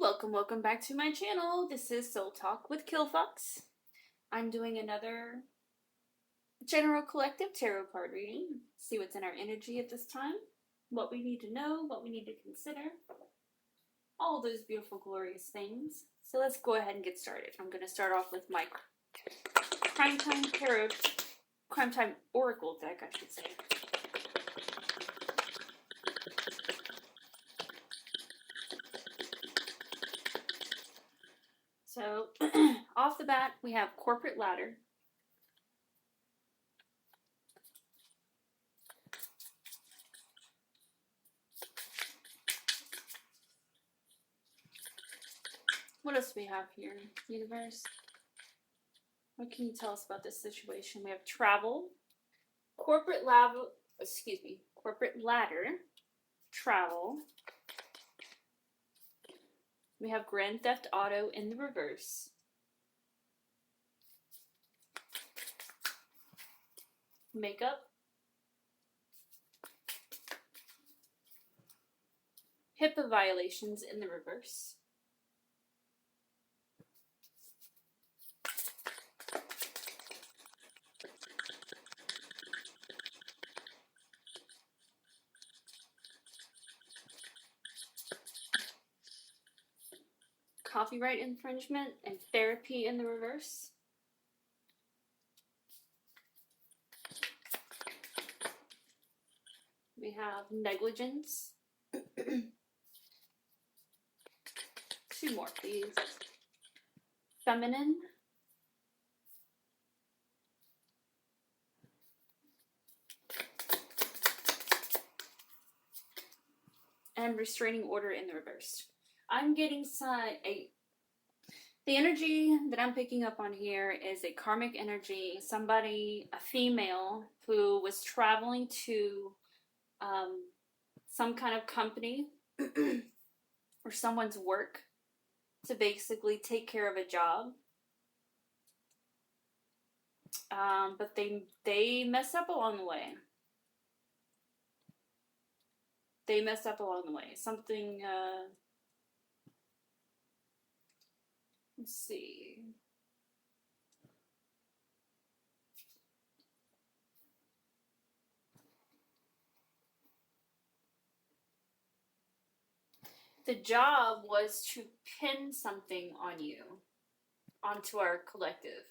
Welcome back to my channel. This is Soul Talk with Kilfox. I'm doing another general collective tarot card reading. See what's in our energy at this time, what we need to know, what we need to consider, all those beautiful, glorious things. So let's go ahead and get started. I'm going to start off with my Crime Time Oracle deck, I should say. So, off the bat, we have Corporate Ladder. What else do we have here, universe? What can you tell us about this situation? We have Travel, Corporate Ladder, Travel. We have Grand Theft Auto in the reverse. Makeup. HIPAA violations in the reverse. Copyright infringement and therapy in the reverse. We have negligence. Two more, please. Feminine. And restraining order in the reverse. I'm getting the energy that I'm picking up on here is a karmic energy. Somebody, a female, who was traveling to some kind of company or someone's work to basically take care of a job. But they messed up along the way. Something, let's see. The job was to pin something on you, onto our collective.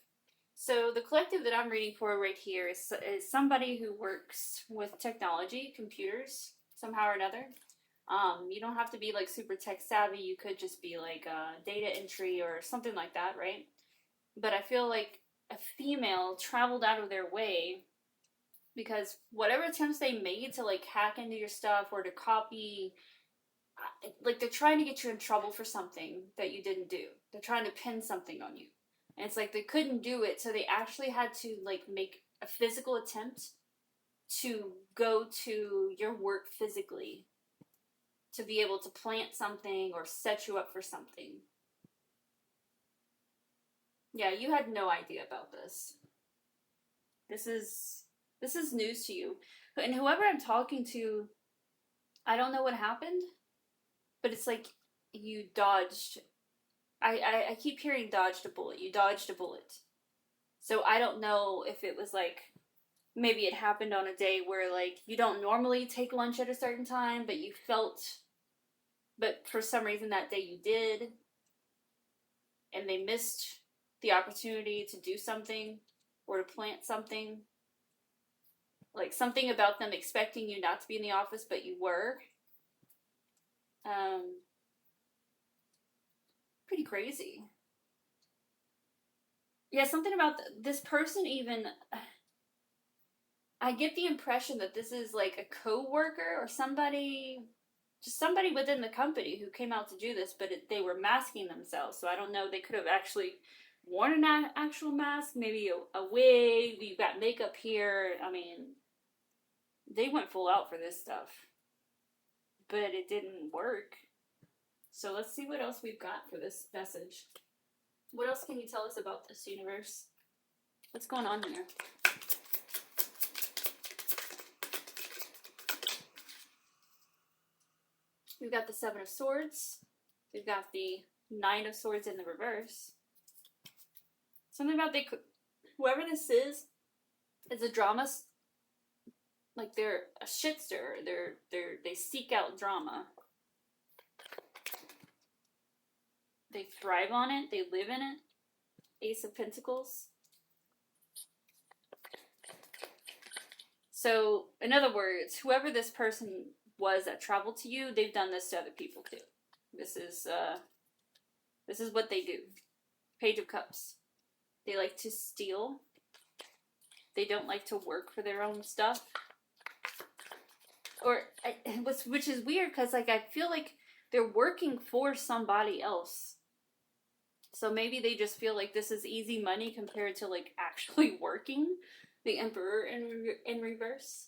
So the collective that I'm reading for right here is somebody who works with technology, computers, somehow or another. You don't have to be like super tech savvy. You could just be like data entry or something like that, right? But I feel like a female traveled out of their way because whatever attempts they made to like hack into your stuff or to copy, like they're trying to get you in trouble for something that you didn't do. They're trying to pin something on you. And it's like they couldn't do it, so they actually had to like make a physical attempt to go to your work physically to be able to plant something or set you up for something. Yeah, you had no idea about this. This is news to you. And whoever I'm talking to, I don't know what happened, but it's like you dodged. I keep hearing dodged a bullet. You dodged a bullet. So I don't know if it was like, maybe it happened on a day where like you don't normally take lunch at a certain time, but for some reason that day you did, and they missed the opportunity to do something or to plant something. Like something about them expecting you not to be in the office, but you were. Pretty crazy. Yeah, something about this person even... I get the impression that this is like a co-worker or somebody, just somebody within the company who came out to do this, but they were masking themselves. So I don't know, they could have actually worn an actual mask, maybe a wig, you've got makeup here. I mean, they went full out for this stuff. But it didn't work. So let's see what else we've got for this message. What else can you tell us about this universe? What's going on here? We've got the Seven of Swords, We've got the Nine of Swords in the reverse. Something about whoever this is a drama, like they're a shitster. They seek out drama. They thrive on it. They live in it. Ace of Pentacles. So, in other words, whoever this person was that traveled to you, they've done this to other people too. This is what they do. Page of Cups. They like to steal. They don't like to work for their own stuff. Which is weird because like I feel like they're working for somebody else. So maybe they just feel like this is easy money compared to like actually working. The Emperor in reverse.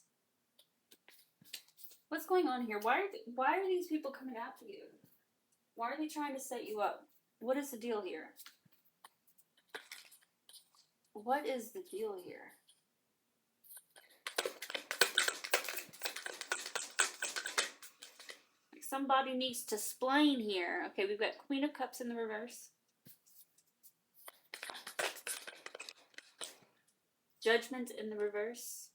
What's going on here? Why are these people coming after you? Why are they trying to set you up? What is the deal here? What is the deal here? Like somebody needs to explain here. Okay, we've got Queen of Cups in the reverse. Judgment in the reverse.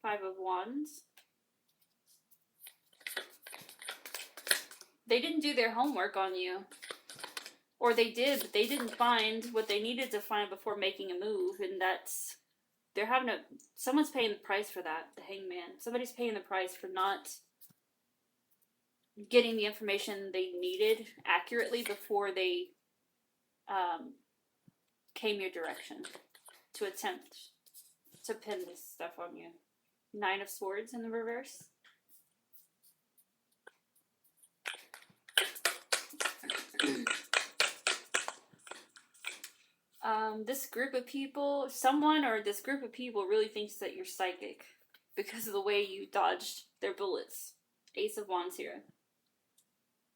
Five of Wands. They didn't do their homework on you. Or they did, but they didn't find what they needed to find before making a move. And that's, someone's paying the price for that, the Hangman. Somebody's paying the price for not getting the information they needed accurately before they came your direction to attempt to pin this stuff on you. Nine of Swords in the reverse. This group of people, this group of people really thinks that you're psychic because of the way you dodged their bullets. Ace of Wands here.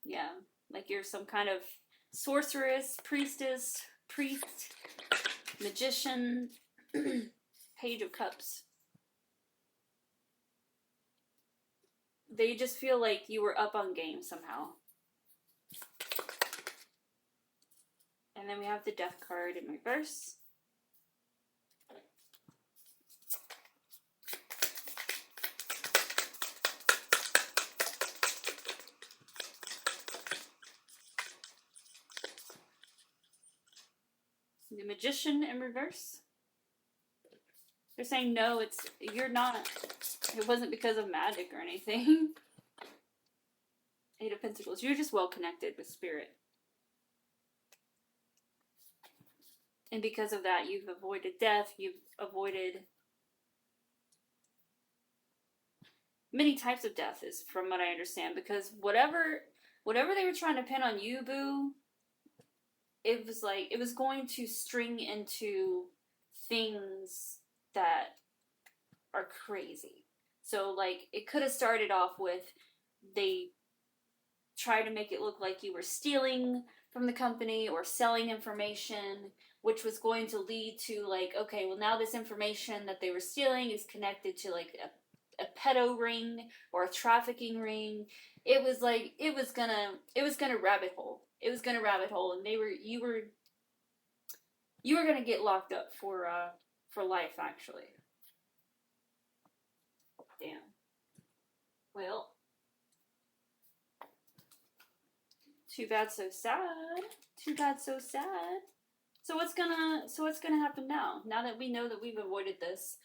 Yeah, like you're some kind of sorceress, priestess, priest, magician, Page of Cups. They just feel like you were up on game somehow. And then we have the Death card in reverse. The Magician in reverse. They're saying no, you're not. It wasn't because of magic or anything. Eight of Pentacles. You're just well connected with spirit. And because of that, you've avoided death. You've avoided many types of death, is from what I understand. Because whatever they were trying to pin on you, boo, it was going to string into things that are crazy. So, like, it could have started off with they tried to make it look like you were stealing from the company or selling information, which was going to lead to, like, okay, well, now this information that they were stealing is connected to, like, a pedo ring or a trafficking ring. It was gonna rabbit hole. It was gonna rabbit hole, and you were gonna get locked up for life, actually. Damn. Well, too bad, so sad. Too bad, so sad. So what's gonna happen now? Now that we know that we've avoided this,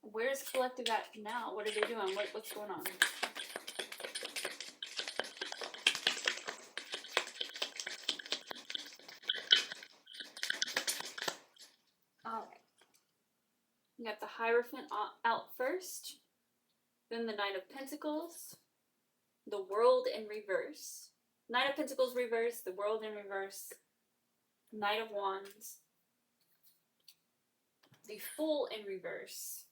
where's Collective at now? What are they doing? What's going on? Alright. You got the Hierophant out first. Then the Knight of Pentacles. The World in reverse. Knight of Pentacles reverse. The World in reverse. Knight of Wands. The Fool in reverse.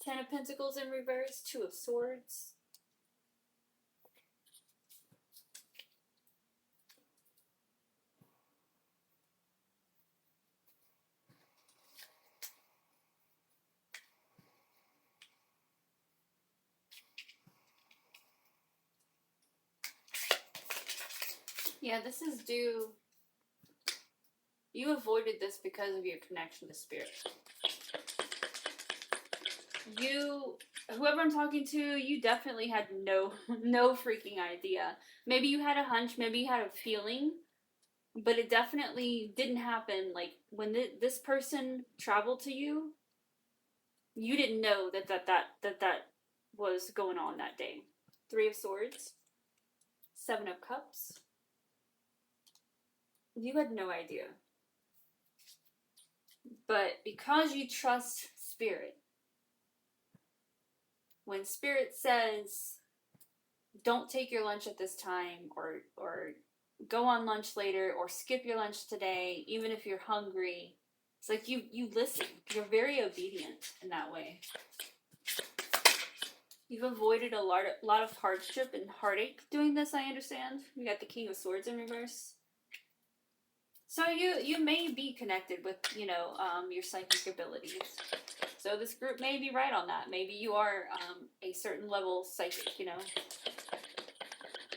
Ten of Pentacles in reverse. Two of Swords. Yeah, this is due. You avoided this because of your connection to spirit. Whoever I'm talking to, you definitely had no freaking idea. Maybe you had a hunch, maybe you had a feeling, but it definitely didn't happen. Like when this person traveled to you, you didn't know that was going on that day. 3 of Swords, 7 of Cups. You had no idea. But because you trust spirit, when spirit says, don't take your lunch at this time, or go on lunch later, or skip your lunch today, even if you're hungry, it's like you listen. You're very obedient in that way. You've avoided a lot of hardship and heartache doing this, I understand. We got the King of Swords in reverse. So you may be connected with, your psychic abilities. So this group may be right on that. Maybe you are a certain level psychic,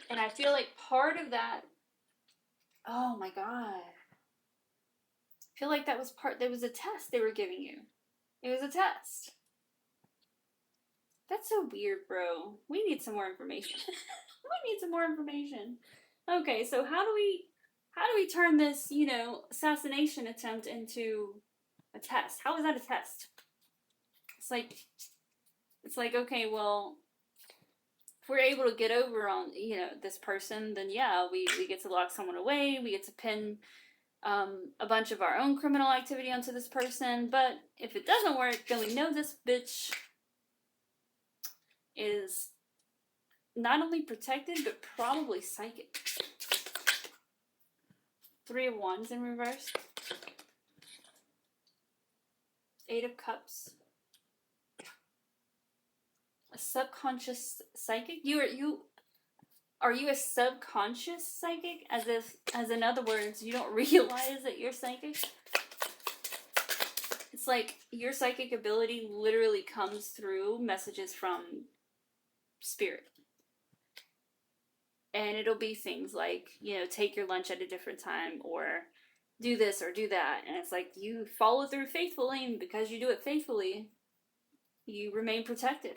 And I feel like part of that... Oh my god. I feel like there was a test they were giving you. It was a test. That's so weird, bro. We need some more information. We need some more information. Okay, so how do we turn this, assassination attempt into a test? How is that a test? It's like, okay, well, if we're able to get over on, this person, then yeah, we get to lock someone away, we get to pin a bunch of our own criminal activity onto this person, but if it doesn't work, then we know this bitch is not only protected, but probably psychic. 3 of Wands in reverse. 8 of Cups. A subconscious psychic? Are you a subconscious psychic? As in other words, you don't realize that you're psychic? It's like your psychic ability literally comes through messages from spirit. And it'll be things like, take your lunch at a different time, or do this or do that. And it's like you follow through faithfully, and because you do it faithfully, you remain protected.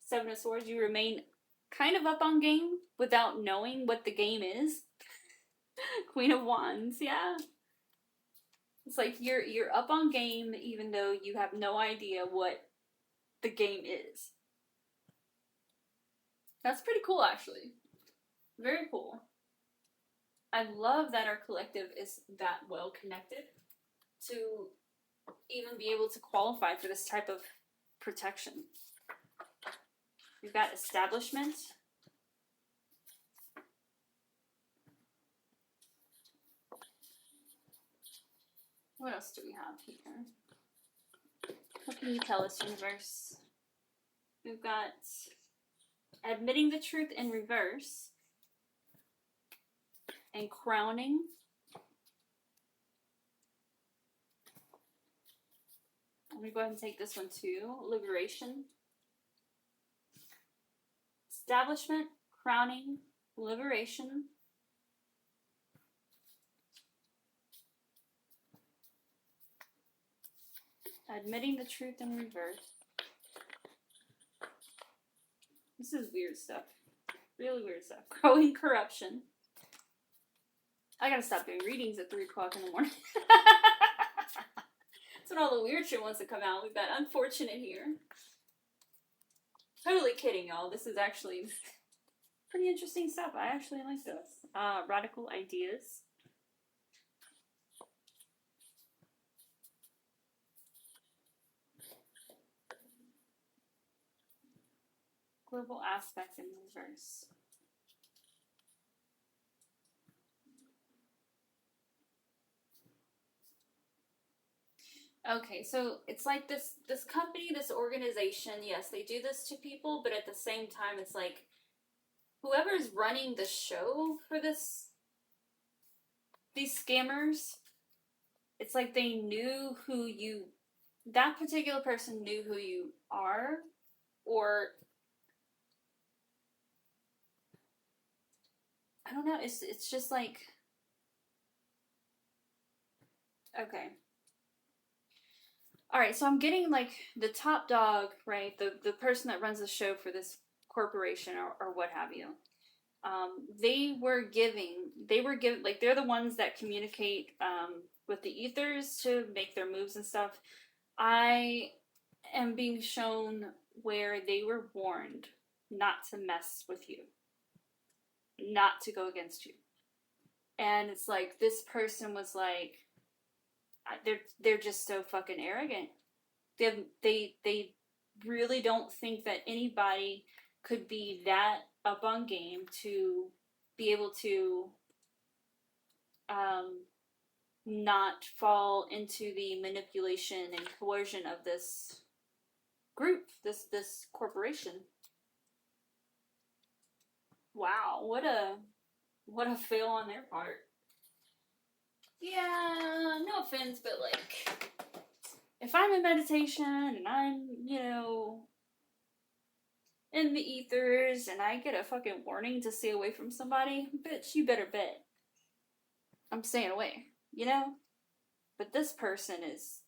7 of Swords, you remain kind of up on game without knowing what the game is. Queen of Wands, yeah. It's like you're up on game even though you have no idea what the game is. That's pretty cool, actually. Very cool. I love that our collective is that well connected to even be able to qualify for this type of protection. We've got establishment. What else do we have here? What can you tell us, universe? We've got admitting the truth in reverse. And crowning. Let me go ahead and take this one too. Liberation. Establishment, crowning, liberation. Admitting the truth in reverse. This is weird stuff. Really weird stuff. Growing corruption. I gotta stop doing readings at 3 o'clock in the morning. That's when all the weird shit wants to come out. We've got unfortunate here. Totally kidding, y'all. This is actually pretty interesting stuff. I actually like this. Radical ideas. Global aspect in reverse. Okay, so it's like this company, this organization, yes, they do this to people, but at the same time, it's like whoever's running the show for these scammers, it's like they knew that particular person knew who you are, or I don't know. It's just like, okay. All right, so I'm getting like the top dog, right? The person that runs the show for this corporation or what have you. They were given, like, they're the ones that communicate with the ethers to make their moves and stuff. I am being shown where they were warned not to mess with you, not to go against you. And it's like this person was like, they're just so fucking arrogant. They really don't think that anybody could be that up on game to be able to um, not fall into the manipulation and coercion of this group, this corporation. Wow, what a fail on their part. Yeah, no offense, but like, if I'm in meditation and I'm, in the ethers and I get a fucking warning to stay away from somebody, bitch, you better bet I'm staying away, you know? But this person is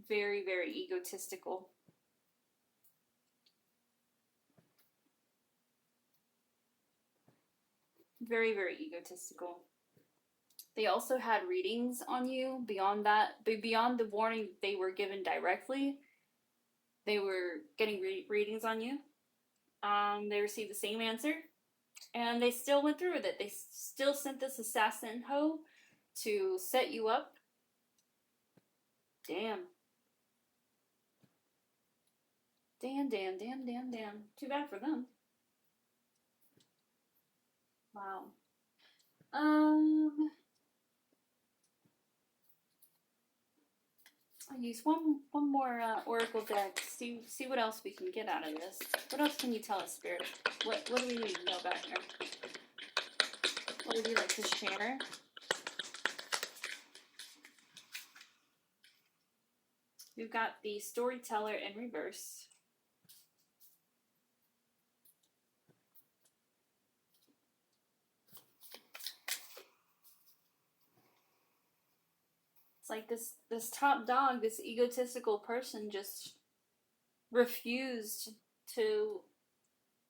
very, very egotistical. Very, very egotistical. They also had readings on you beyond that, beyond the warning they were given directly. They were getting readings on you. They received the same answer, and they still went through with it. They still sent this assassin hoe to set you up. Damn. Damn. Too bad for them. Wow. I'll use one more oracle deck. See what else we can get out of this. What else can you tell us, Spirit? What do we need to know about here? What would you like to share? We've got the storyteller in reverse. It's like this top dog, this egotistical person just refused to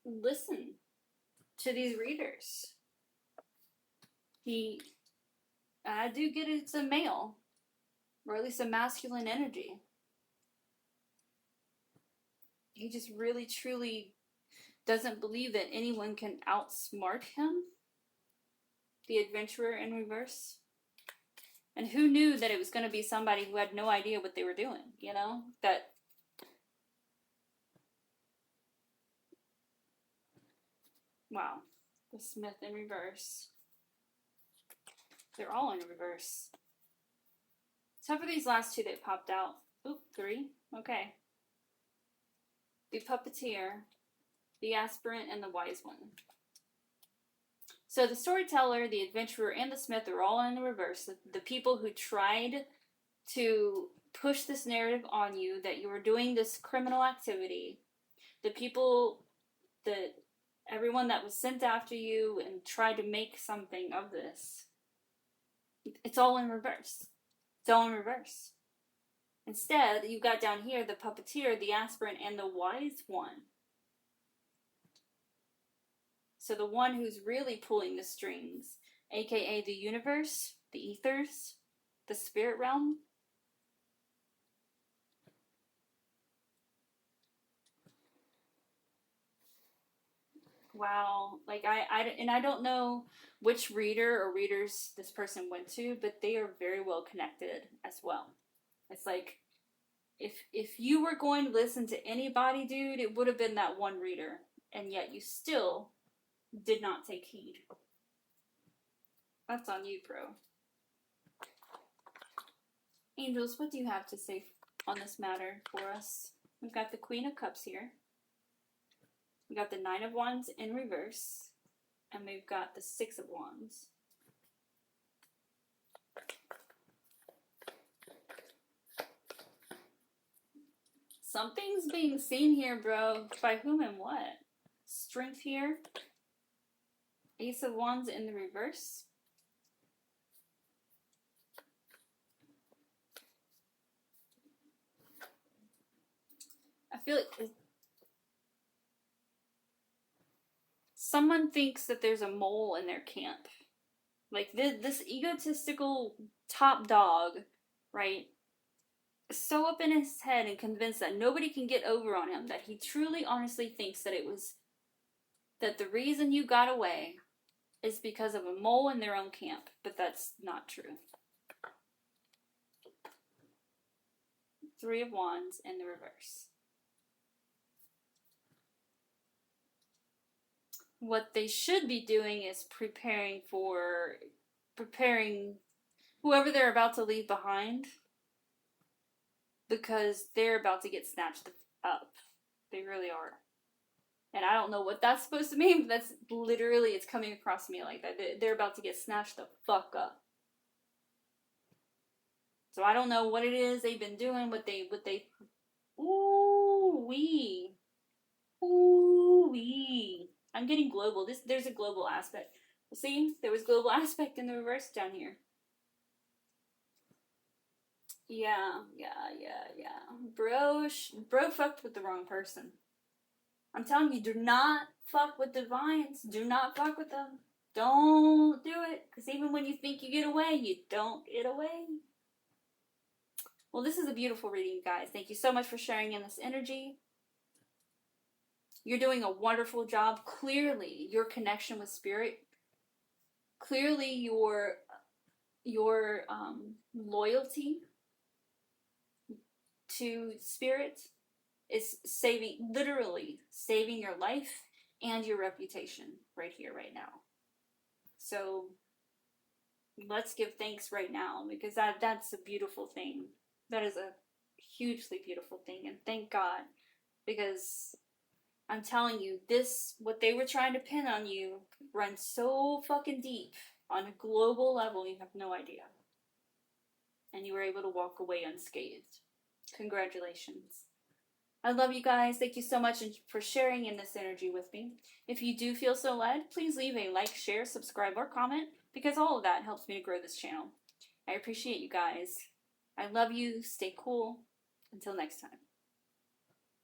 listen to these readers. I do get it's a male, or at least a masculine energy. He just really, truly doesn't believe that anyone can outsmart him. The adventurer in reverse. And who knew that it was going to be somebody who had no idea what they were doing, That wow. The Smith in reverse. They're all in reverse. Except for these last two that popped out. Oop, 3. Okay. The puppeteer, the aspirant, and the wise one. So the storyteller, the adventurer, and the smith are all in the reverse. The people who tried to push this narrative on you that you were doing this criminal activity, the people that everyone that was sent after you and tried to make something of this, it's all in reverse. It's all in reverse. Instead, you got down here the puppeteer, the aspirant, and the wise one. So the one who's really pulling the strings, aka the universe, the ethers, the spirit realm. Wow. Like, I don't know which reader or readers this person went to, but they are very well connected as well. It's like, if you were going to listen to anybody, dude, it would have been that one reader. And yet you still did not take heed. That's on you, bro. Angels, what do you have to say on this matter for us? We've got the Queen of Cups here. We've got the Nine of Wands in reverse. And we've got the Six of Wands. Something's being seen here, bro. By whom and what? Strength here. Ace of Wands in the reverse. I feel like someone thinks that there's a mole in their camp. Like this egotistical top dog, right? So up in his head and convinced that nobody can get over on him, that he truly honestly thinks that that the reason you got away is because of a mole in their own camp. But that's not true. Three of Wands in the reverse. What they should be doing is preparing whoever they're about to leave behind, because they're about to get snatched up. They really are. And I don't know what that's supposed to mean, but that's literally, it's coming across me like that. They're about to get snatched the fuck up. So I don't know what it is they've been doing, ooh wee. Ooh wee. I'm getting global. There's a global aspect. See, there was global aspect in the reverse down here. Yeah. Bro fucked with the wrong person. I'm telling you, do not fuck with divines. Do not fuck with them. Don't do it. Because even when you think you get away, you don't get away. Well, this is a beautiful reading, guys. Thank you so much for sharing in this energy. You're doing a wonderful job. Clearly, your connection with spirit. Clearly, your loyalty to spirit is literally saving your life and your reputation right here, right now. So let's give thanks right now, because that's a beautiful thing. That is a hugely beautiful thing, and thank God, because I'm telling you, what they were trying to pin on you runs so fucking deep on a global level, you have no idea. And you were able to walk away unscathed. Congratulations. I love you guys. Thank you so much for sharing in this energy with me. If you do feel so led, please leave a like, share, subscribe, or comment, because all of that helps me to grow this channel. I appreciate you guys. I love you. Stay cool. Until next time.